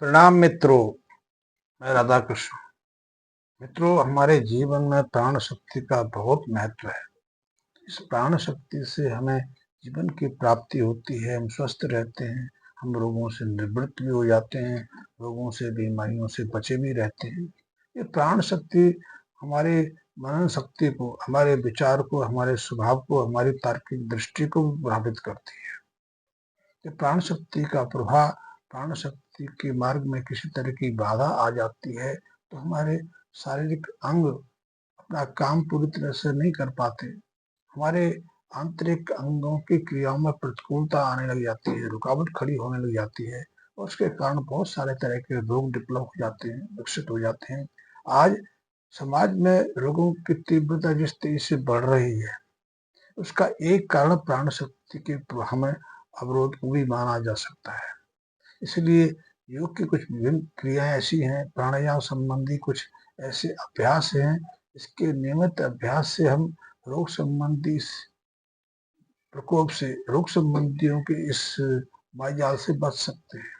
प्रणाम मित्रों। मैं राधा कृष्ण। मित्रों, हमारे जीवन में प्राण शक्ति का बहुत महत्व है। इस प्राण शक्ति से हमें जीवन की प्राप्ति होती है, हम स्वस्थ रहते हैं, हम रोगों से निवृत्त भी हो जाते हैं, रोगों से बीमारियों से बचे भी रहते हैं। ये प्राण शक्ति हमारे मनन शक्ति को, हमारे विचार को, हमारे स्वभाव को, हमारी तार्किक दृष्टि को प्रभावित करती है। कि प्राण शक्ति का प्रभाव, प्राण शक्ति के मार्ग में किसी तरह की बाधा आ जाती है तो हमारे शारीरिक अंग अपना काम पूरी तरह से नहीं कर पाते, हमारे आंतरिक अंगों की क्रियाओं में प्रतिकूलता आने लग जाती है, रुकावट खड़ी होने लग जाती है और उसके कारण बहुत सारे तरह के रोग डेवलप हो जाते हैं, विकसित हो जाते हैं। आज समाज में रोगों की तीव्रता जिस तेजी से बढ़ रही है, उसका एक कारण प्राण शक्ति के हमें अवरोध को भी माना जा सकता है। इसलिए योग की कुछ विभिन्न क्रियाएं ऐसी हैं, प्राणायाम संबंधी कुछ ऐसे अभ्यास हैं, इसके नियमित अभ्यास से हम रोग संबंधी प्रकोप से, रोग संबंधियों के इस मायाजाल से बच सकते हैं।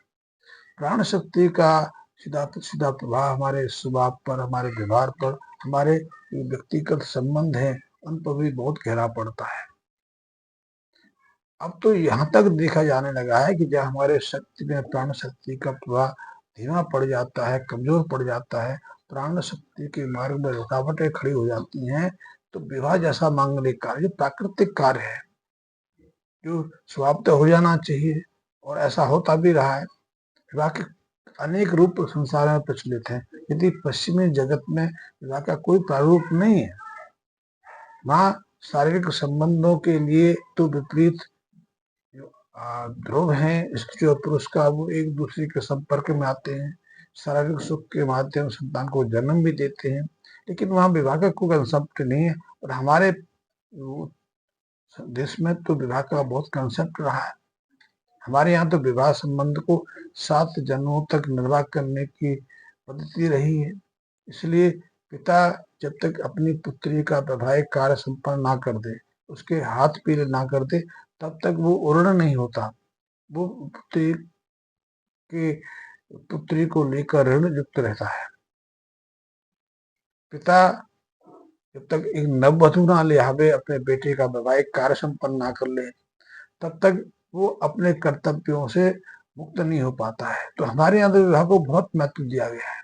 प्राण शक्ति का सीधा सीधा प्रभाव हमारे स्वभाव पर, हमारे व्यवहार पर, हमारे व्यक्तिगत संबंध है उन पर भी बहुत गहरा पड़ता है। अब तो यहाँ तक देखा जाने लगा है कि जब हमारे शक्ति में प्राण शक्ति का प्रभाव धीमा पड़ जाता है, कमजोर पड़ जाता है, प्राण शक्ति के मार्ग में रुकावटें खड़ी हो जाती हैं, तो विवाह जैसा मांगलिक कार्य, जो प्राकृतिक कार्य है, जो स्वभावतः हो जाना चाहिए और ऐसा होता भी रहा है। विवाह के अनेक रूप संसार में प्रचलित हैं। यदि पश्चिमी जगत में विवाह का कोई प्रारूप नहीं है, वहाँ शारीरिक संबंधों के लिए तो विपरीत ध्रुव हैं, स्त्री और पुरुष का, वो एक दूसरे के संपर्क में आते हैं, शारीरिक सुख के माध्यम संतान को जन्म भी देते हैं, लेकिन वहाँ विवाह का कोई कंसेप्ट नहीं है। और हमारे देश में तो विवाह का बहुत कंसेप्ट रहा है। हमारे यहाँ तो विवाह संबंध को 7 जन्मों तक निर्वाह करने की पद्धति रही है। इसलिए पिता जब तक अपनी पुत्री का वैवाहिक कार्य संपन्न ना कर दे, उसके हाथ पीले ना कर दे, तब तक वो उर्ण नहीं होता। वो पुत्री को लेकर ऋण युक्त रहता है। पिता जब तक एक नववधु ना ले आवे, अपने बेटे का वैवाहिक कार्य संपन्न ना कर ले, तब तक वो अपने कर्तव्यों से मुक्त नहीं हो पाता है। तो हमारे यहाँ तो विवाह को बहुत महत्व दिया गया है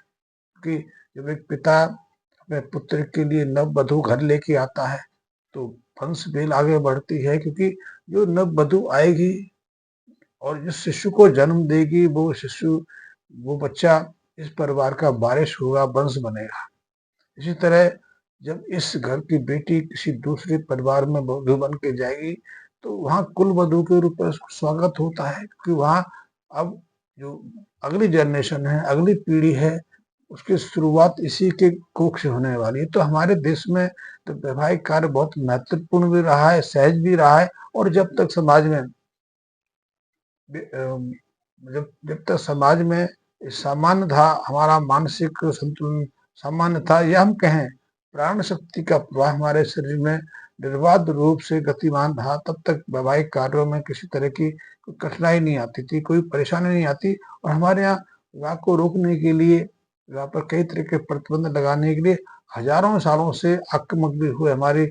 कि जब एक पिता अपने पुत्र के लिए नववधु घर लेके आता है तो वंश बेल आगे बढ़ती है, क्योंकि जो नववधु आएगी और जिस शिशु को जन्म देगी, वो शिशु, वो बच्चा इस परिवार का वारिस होगा, वंश बनेगा। इसी तरह जब इस घर की बेटी किसी दूसरे परिवार में वधू बन के जाएगी तो वहाँ कुल वधू के रूप में उसको स्वागत होता है, क्योंकि वहाँ अब जो अगली जनरेशन है, अगली पीढ़ी है, उसकी शुरुआत इसी के कोख से होने वाली है। तो हमारे देश में तो वैवाहिक कार्य बहुत महत्वपूर्ण भी रहा है, सहज भी रहा है। और जब तक समाज में जब तक समाज में सामान्य था, हमारा मानसिक संतुलन सामान्य था, या हम कहें प्राण शक्ति का प्रवाह हमारे शरीर में निर्बाध रूप से गतिमान था, तब तक वैवाहिक कार्यों में किसी तरह की कठिनाई नहीं आती थी, कोई परेशानी नहीं आती। और हमारे यहाँ विवाह को रोकने के लिए, विवाह पर कई तरह के प्रतिबंध लगाने के लिए हजारों सालों से आक्रामक भी हुए, हमारी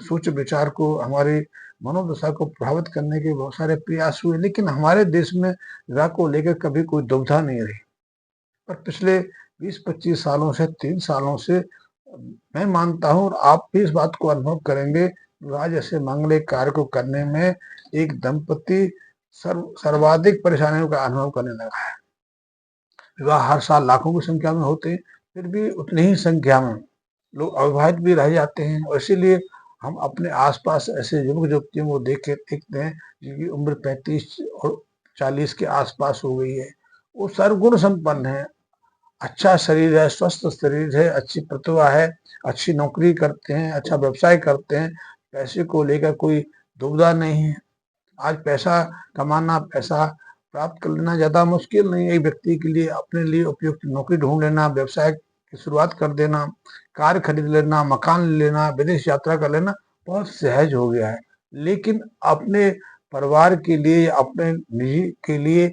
सोच विचार को, हमारी मनोदशा को प्रभावित करने के बहुत सारे प्रयास हुए, लेकिन हमारे देश में विवाह को लेकर कभी कोई दुविधा नहीं रही। पर पिछले 20-25 सालों से, 3 सालों से मैं मानता हूँ, और आप भी इस बात को अनुभव करेंगे, विवाह जैसे मांगलिक कार्य को करने में एक दंपति सर्वाधिक परेशानियों का अनुभव करने लगा है। विवाह हर साल लाखों की संख्या में होते हैं, फिर भी उतनी ही संख्या में लोग अविवाहित भी रह जाते हैं। और इसीलिए हम अपने आसपास ऐसे युवक युवतियों को देखते हैं जिनकी उम्र 35 और 40 के आसपास हो गई है। वो सर्वगुण संपन्न है, अच्छा शरीर है, स्वस्थ शरीर है, अच्छी प्रतिभा है, अच्छी नौकरी करते हैं, अच्छा व्यवसाय करते हैं, पैसे को लेकर कोई दुविधा नहीं है। आज पैसा कमाना, पैसा प्राप्त कर लेना ज्यादा मुश्किल नहीं है। एक व्यक्ति के लिए अपने लिए उपयुक्त नौकरी ढूंढ लेना, व्यवसाय की शुरुआत कर देना, कार खरीद लेना, मकान ले लेना, विदेश यात्रा कर लेना बहुत सहज हो गया है। लेकिन अपने परिवार के लिए, अपने निजी के लिए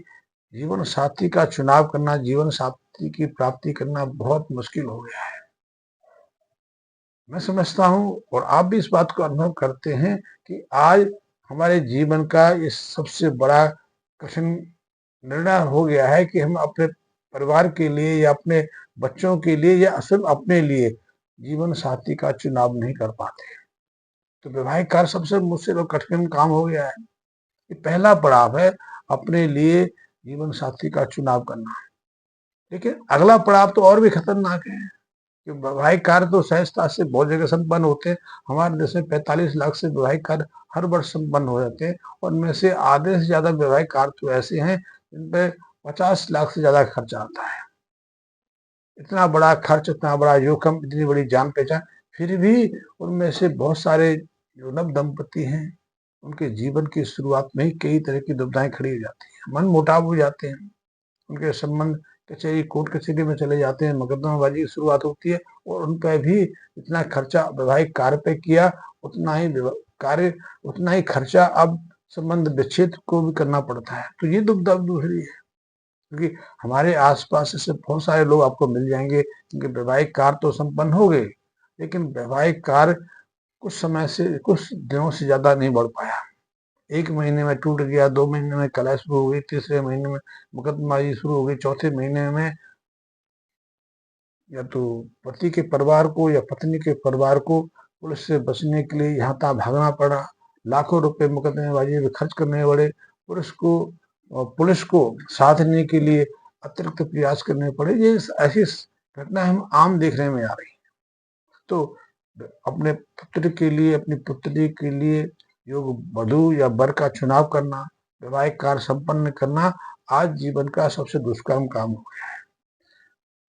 जीवन साथी का चुनाव करना, जीवन साथी की प्राप्ति करना बहुत मुश्किल हो गया है। मैं समझता हूँ और आप भी इस बात को अनुभव करते हैं कि आज हमारे जीवन का ये सबसे बड़ा कठिन निर्णय हो गया है कि हम अपने परिवार के लिए या अपने बच्चों के लिए या सिर्फ अपने लिए जीवन साथी का चुनाव नहीं कर पाते। तो वैवाहिक कार्य सबसे मुश्किल और कठिन काम हो गया है। ये पहला पड़ाव है अपने लिए जीवन साथी का चुनाव करना। लेकिन अगला पड़ाव तो और भी खतरनाक है कि वैवाहिक कार्य तो सहजता से बहुत जगह संपन्न होते हैं। हमारे देश में 45 लाख से वैवाहिक कार्य हर वर्ष संपन्न हो जाते हैं और उनमें से आधे से ज्यादा वैवाहिक कार्य तो ऐसे हैं जिन पे 50 लाख से ज्यादा खर्चा आता है। इतना बड़ा खर्च, इतना बड़ा जोखिम, इतनी बड़ी जान पहचान, फिर भी उनमें से बहुत सारे जो नव दंपति हैं उनके जीवन की शुरुआत में ही कई तरह की दुविधाएं खड़ी हो जाती हैं, मन मुटाव हो जाते हैं, उनके संबंध कचहरी कोर्ट कचहरी में चले जाते हैं, मुकदमाबाजी की शुरुआत होती है और उन पर भी इतना खर्चा वैवाहिक कार्य पे किया, उतना ही खर्चा अब संबंध विच्छेद को भी करना पड़ता है। तो ये दुविधा दूसरी है, क्योंकि हमारे आसपास ऐसे बहुत सारे लोग आपको मिल जाएंगे जिनके वैवाहिक कार्य तो संपन्न हो गए, लेकिन वैवाहिक कार्य कुछ दिनों से ज्यादा नहीं बढ़ पाया। 1 महीने में टूट गया, 2 महीने में कलह शुरू हो गई, तीसरे महीने में मुकदमाबाजी शुरू हो गई, चौथे महीने में या तो पति के परिवार को या पत्नी के परिवार को पुलिस से बचने के लिए यहाँ तहाँ भागना पड़ा, लाखों रुपए मुकदमेबाजी में खर्च करने पड़े, पुलिस को साधने के लिए अतिरिक्त प्रयास करने पड़े। ये ऐसी घटना हम आम देखने में आ रही है। तो अपने पुत्र के लिए, अपनी पुत्री के लिए योग वधु या वर का चुनाव करना, वैवाहिक कार्य संपन्न करना आज जीवन का सबसे दुष्कर्म काम हो गया है।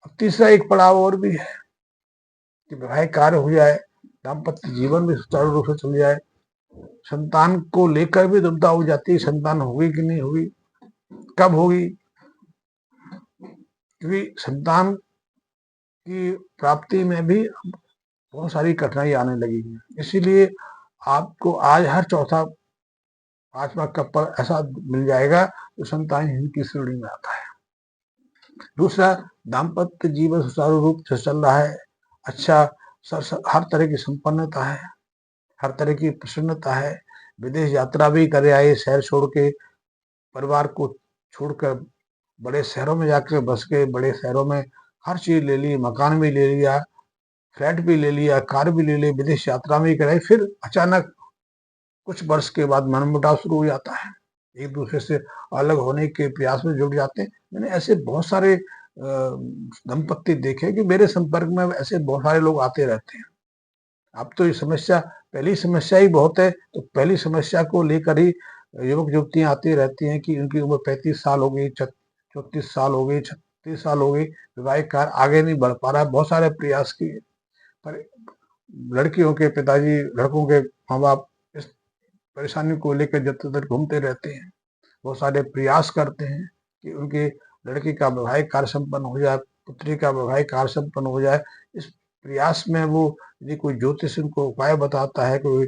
अब तीसरा एक पड़ाव और भी है कि वैवाहिक कार्य हो जाए, दाम्पत्य जीवन भी सुचारू रूप से चल जाए, संतान को लेकर भी दुविधा हो जाती है, संतान होगी कि नहीं होगी, कब होगी, क्योंकि संतान की प्राप्ति में भी बहुत सारी कठिनाई आने लगी है। इसीलिए आपको आज हर चौथा 5वां कपल ऐसा मिल जाएगा जो संतानहीन की श्रेणी में आता है। दूसरा, दाम्पत्य जीवन सुचारू रूप से चल रहा है, अच्छा हर तरह की संपन्नता है, हर तरह की प्रसन्नता है, विदेश यात्रा भी करे आए, शहर छोड़ के, परिवार को छोड़कर बड़े शहरों में जाकर बस गए, बड़े शहरों में हर चीज ले ली, मकान भी ले लिया, फ्लैट भी ले लिया, कार भी ले ली, विदेश यात्रा भी कराई, फिर अचानक कुछ वर्ष के बाद मनमुटाव शुरू हो जाता है, एक दूसरे से अलग होने के प्रयास में जुट जाते हैं। मैंने ऐसे बहुत सारे दंपत्ति देखे कि मेरे संपर्क में ऐसे बहुत सारे लोग आते रहते हैं। अब तो ये समस्या, पहली समस्या ही बहुत है, तो पहली समस्या को लेकर ही युवक युवतियां आती रहती हैं कि उनकी उम्र 35 साल हो गई, 34 साल हो गई, 36 साल हो गई, वैवाहिक कार्य आगे नहीं बढ़ पा रहा है। बहुत सारे प्रयास किए पर लड़कियों के पिताजी, लड़कों के माँ बाप इस परेशानी को लेकर जब तक घूमते रहते हैं, बहुत सारे प्रयास करते हैं कि उनके लड़के का वैवाहिक कार्य संपन्न हो जाए, पुत्री का वैवाहिक कार्य संपन्न हो जाए। इस प्रयास में वो यदि कोई ज्योतिष उनको उपाय बताता है, कोई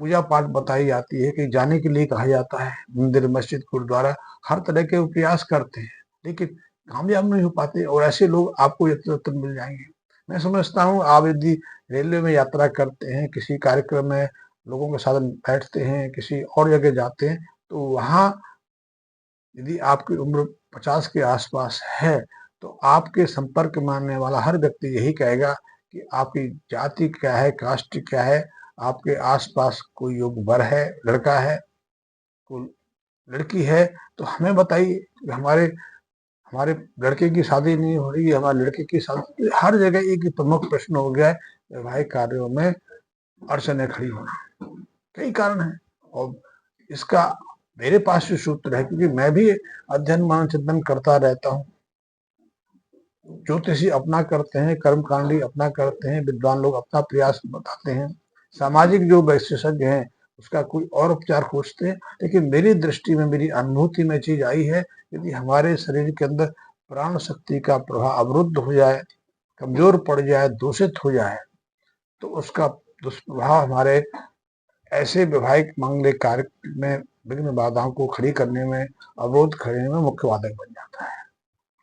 पूजा पाठ बताई जाती है, कि जाने के लिए कहा जाता है, मंदिर मस्जिद गुरुद्वारा हर तरह के वो प्रयास करते हैं, लेकिन कामयाब नहीं हो पाते और ऐसे लोग आपको यत्र मिल जाएंगे। मैं समझता हूँ आप यदि रेलवे में यात्रा करते हैं, किसी कार्यक्रम में लोगों के साथ बैठते हैं, किसी और जगह जाते हैं, तो वहाँ यदि आपकी उम्र 50 के आसपास है तो आपके संपर्क में आने वाला हर व्यक्ति यही कहेगा कि आपकी जाति क्या है, कास्ट क्या है, आपके आसपास कोई योग वर है, लड़का है, कोई लड़की है, तो हमें बताइए। हमारे हमारे लड़के की शादी नहीं हो रही है, हमारे लड़के की शादी, हर जगह एक प्रमुख प्रश्न हो गया है वैवाहिक कार्यों में अड़चने खड़ी होना। कई कारण है और इसका मेरे पास जो सूत्र है, क्योंकि मैं भी अध्ययन मनन चिंतन करता रहता हूँ, ज्योतिषी अपना करते हैं, कर्मकांडी अपना करते हैं, विद्वान लोग अपना प्रयास बताते हैं, सामाजिक जो विशेषज्ञ हैं उसका कोई और उपचार खोजते हैं, लेकिन मेरी दृष्टि में, मेरी अनुभूति में चीज आई है, यदि हमारे शरीर के अंदर प्राण शक्ति का प्रवाह अवरुद्ध हो जाए, कमजोर पड़ जाए, दूषित हो जाए, तो उसका दुष्प्रभाव हमारे ऐसे वैवाहिक मांगलिक कार्य में विघ्न बाधाओं को खड़ी करने में, अवरोध खड़े में मुख्य बाधक बन जाता है।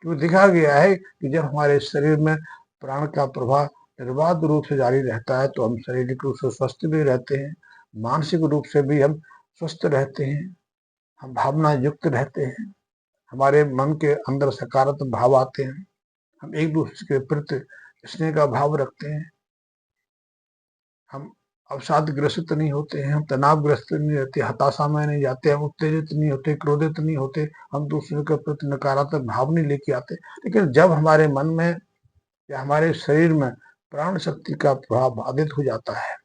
क्योंकि देखा गया है कि जब हमारे शरीर में प्राण का प्रवाह निर्बाध रूप से जारी रहता है तो हम शारीरिक रूप से स्वस्थ भी रहते हैं, मानसिक रूप से भी हम स्वस्थ रहते हैं, हम भावना युक्त रहते हैं, हमारे मन के अंदर सकारात्मक भाव आते हैं, हम एक दूसरे के प्रति स्नेह का भाव रखते हैं, हम अवसादग्रस्त नहीं होते हैं, हम तनावग्रस्त नहीं रहते, हताशा में नहीं जाते, हम उत्तेजित नहीं होते, क्रोधित नहीं होते, हम दूसरे के प्रति नकारात्मक भाव नहीं लेके आते। लेकिन जब हमारे मन में या हमारे शरीर में प्राण शक्ति का प्रभाव बाधित हो जाता है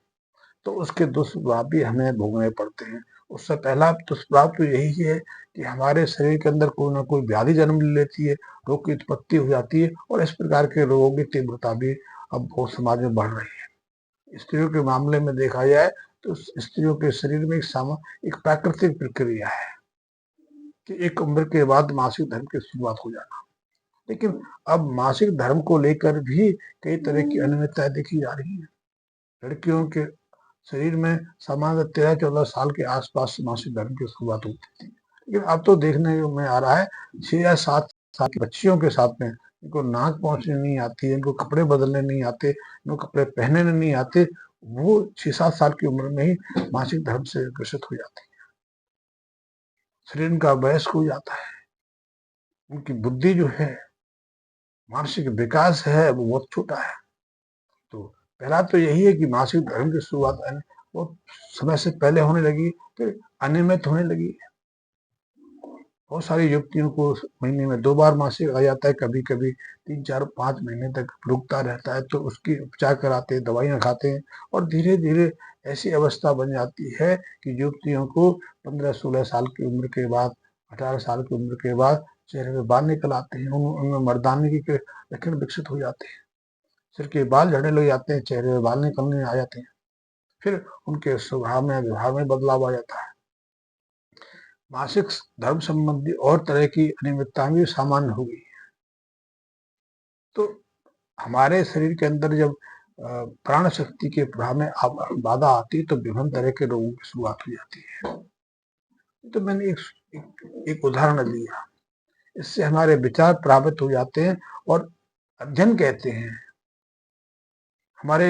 तो उसके दुष्प्रभाव भी हमें भोगने पड़ते हैं। उससे पहला दुष्प्रभाव तो यही है कि हमारे शरीर के अंदर कोई ना कोई व्याधि जन्म ले लेती है, रोग की उत्पत्ति हो जाती है और इस प्रकार के रोगों की तीव्रता भी अब बहुत समाज में बढ़ रही है। स्त्रियों के मामले में देखा जाए तो स्त्रियों के शरीर में एक प्राकृतिक प्रक्रिया है कि एक उम्र के बाद मासिक धर्म की शुरुआत हो जाना। लेकिन अब मासिक धर्म को लेकर भी कई तरह की अनियमितताएं देखी जा रही है। लड़कियों के शरीर में सामान्य 13-14 साल के आसपास मासिक धर्म की शुरुआत होती थी, लेकिन अब तो देखने में आ रहा है 6 या 7 साल की बच्चियों के साथ में इनको नाक पहुंचने नहीं आती है, इनको कपड़े बदलने नहीं आते, इनको कपड़े पहनने नहीं आते, वो 6-7 साल की उम्र में ही मासिक धर्म से ग्रसित हो जाती है। शरीर का वयस्क हो जाता है, उनकी बुद्धि जो है, मानसिक विकास है वो बहुत छोटा है। तो पहला तो यही है कि मासिक धर्म की शुरुआत वो समय से पहले होने लगी, फिर अनियमित होने लगी। बहुत सारी युवतियों को महीने में 2 बार मासिक आ जाता है, कभी कभी 3-4-5 महीने तक रुकता रहता है, तो उसकी उपचार कराते हैं, दवाइयाँ खाते हैं और धीरे धीरे ऐसी अवस्था बन जाती है कि युवतियों को 15-16 साल की उम्र के बाद, 18 साल की उम्र के बाद चेहरे में बाल निकल आते हैं, उनमें मर्दानगी के लक्षण विकसित हो जाते हैं, सिर के बाल झड़ने लग जाते हैं, चेहरे में बाल निकलने आ जाते हैं, फिर उनके स्वभाव में व्यवहार में बदलाव आ जाता है। मासिक धर्म संबंधी और तरह की अनियमितताएं भी सामान्य हो गई। तो हमारे शरीर के अंदर जब प्राण शक्ति के प्रभाव में बाधा आती है तो विभिन्न तरह के रोगों की शुरुआत हो जाती है। तो मैंने एक उदाहरण दिया, इससे हमारे विचार प्रभावित हो जाते हैं और अध्ययन कहते हैं, हमारे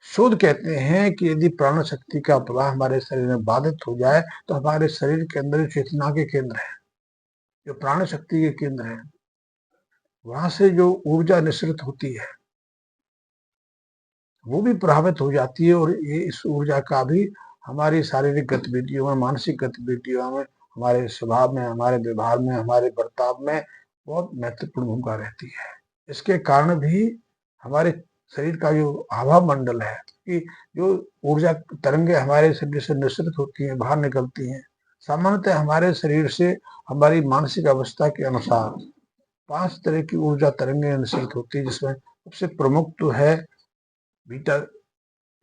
शोध कहते हैं कि यदि प्राण शक्ति का प्रवाह हमारे शरीर में बाधित हो जाए तो हमारे शरीर के अंदर चेतना के केंद्र है, जो प्राण शक्ति के केंद्र है, वहां से जो ऊर्जा निश्रित होती है वो भी प्रभावित हो जाती है और ये इस ऊर्जा का भी हमारी शारीरिक गतिविधियों में, मानसिक गतिविधियों में, हमारे स्वभाव में, हमारे व्यवहार में, हमारे बर्ताव में बहुत महत्वपूर्ण भूमिका रहती है। इसके कारण भी हमारे शरीर का जो आभा मंडल है कि जो ऊर्जा तरंगे हमारे शरीर से निश्रित होती हैं, बाहर निकलती हैं, सामान्यतः हमारे शरीर से हमारी मानसिक अवस्था के अनुसार 5 तरह की ऊर्जा तरंगे निश्रित होती है, जिसमें सबसे प्रमुख तो है बीटा,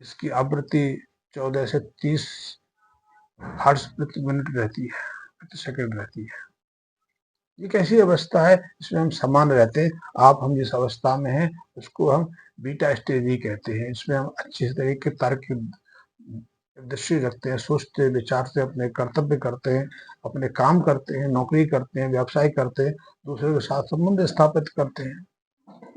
इसकी आवृत्ति 14 से 30 हर्ट्ज प्रति मिनट रहती है, प्रति सेकंड रहती है। एक ऐसी अवस्था है जिसमें हम समान रहते हैं। हम जिस अवस्था में हैं उसको हम बीटा स्टेज ही कहते हैं। इसमें हम अच्छे तरीके तार्किक दृष्टि रखते हैं, सोचते विचारते, अपने कर्तव्य करते हैं, अपने काम करते हैं, नौकरी करते हैं, व्यवसाय करते हैं, दूसरे के साथ संबंध स्थापित करते हैं।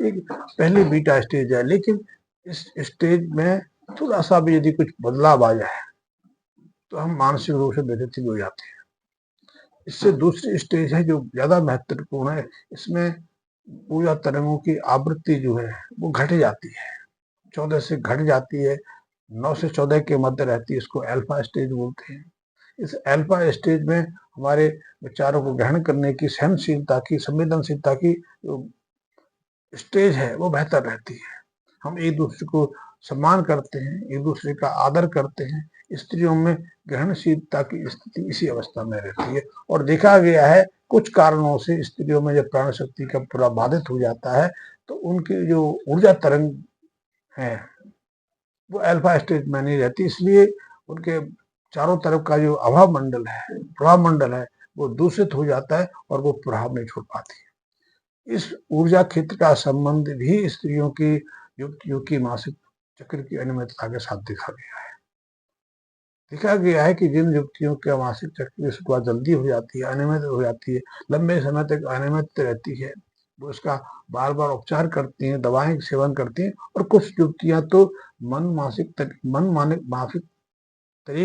एक पहली बीटा स्टेज है, लेकिन इस स्टेज में थोड़ा सा भी यदि कुछ बदलाव आ जाए तो हम मानसिक रूप से व्यथित हो जाते हैं। इससे दूसरी स्टेज है जो ज्यादा महत्वपूर्ण है, इसमें ऊर्जा तरंगों की आवृत्ति जो है वो घट जाती है, 14 से घट जाती है, 9 से 14 के मध्य रहती है, इसको अल्फा स्टेज बोलते हैं। इस अल्फा स्टेज में हमारे विचारों को ग्रहण करने की सहनशीलता की, संवेदनशीलता की जो स्टेज है वो बेहतर रहती है। हम एक दूसरे को सम्मान करते हैं, एक दूसरे का आदर करते हैं। स्त्रियों में ग्रहणशीलता की स्थिति इसी अवस्था में रहती है और देखा गया है कुछ कारणों से स्त्रियों में जब प्राण शक्ति का पूरा बाधित हो जाता है तो उनकी जो ऊर्जा तरंग है वो अल्फा स्टेज में नहीं रहती, इसलिए उनके चारों तरफ का जो अभाव मंडल है, प्रभाव मंडल है, वो दूषित हो जाता है और वो प्रभाव नहीं छोड़ पाती। इस ऊर्जा क्षेत्र का संबंध भी स्त्रियों की, युवतियों की मासिक चक्र की अनियमितता के साथ देखा गया है। देखा गया है कि जिन युवतियों के मासिक चक्र की शुरुआत जल्दी हो जाती है, अनियमित हो जाती है, लंबे समय तक अनियमित रहती है, वो उसका बार-बार उपचार करती हैं, दवाएँ सेवन करती हैं, और कुछ युवतियाँ तो मन मासिक